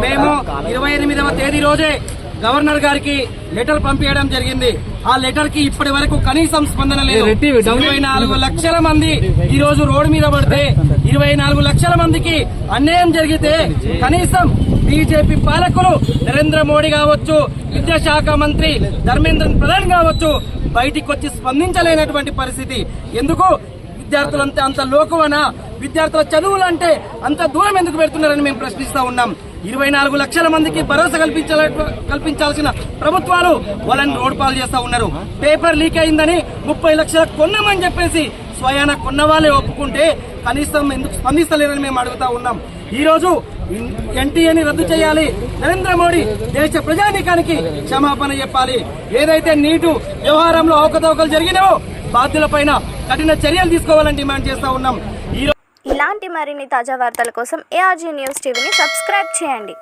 మేము 28వ తేదీ రోజే గవర్నర్ గారికి లెటర్ పంపించడం జరిగింది. ఆ లెటర్ కి ఇప్పటి వరకు కనీసం స్పందన లేదు. 24 లక్షల మంది ఈ రోజు రోడ్డు మీద పడితే 24 లక్షల మందికి అన్యాయం జరిగితే కనీసం బీజేపీ పాలకులు నరేంద్ర మోడీ కావచ్చు, విద్యాశాఖ మంత్రి ధర్మేంద్ర ప్రధాన్ కావచ్చు బయటికి వచ్చి స్పందించలేనటువంటి పరిస్థితి. ఎందుకు విద్యార్థులంతా అంత లోకువనా? విద్యార్థుల చదువులంటే అంత దూరం ఎందుకు పెడుతున్నారని మేము ప్రశ్నిస్తా ఉన్నాం. 24 లక్షల మందికి భరోసా కల్పించాల్సిన ప్రభుత్వాలు వాళ్ళని రోడ్ పాలు చేస్తా ఉన్నారు. పేపర్ లీక్ అయిందని 30 లక్షల కొన్నామని చెప్పేసి స్వయాన కొన్న వాళ్ళే ఒప్పుకుంటే కనీసం ఎందుకు స్పందిస్తలేరని మేము అడుగుతా ఉన్నాం. ఈ రోజు ఎన్టీఏని రద్దు చేయాలి. నరేంద్ర మోడీ దేశ ప్రజానీకానికి క్షమాపణ చెప్పాలి. ఏదైతే నీటు వ్యవహారంలో అవకతవకలు జరిగినావో బాధ్యులపైన కఠిన చర్యలు తీసుకోవాలని డిమాండ్ చేస్తా ఉన్నాం. ఇలాంటి మరిన్ని తాజా వార్తల కోసం ARG న్యూస్ టీవీని సబ్స్క్రైబ్ చేయండి.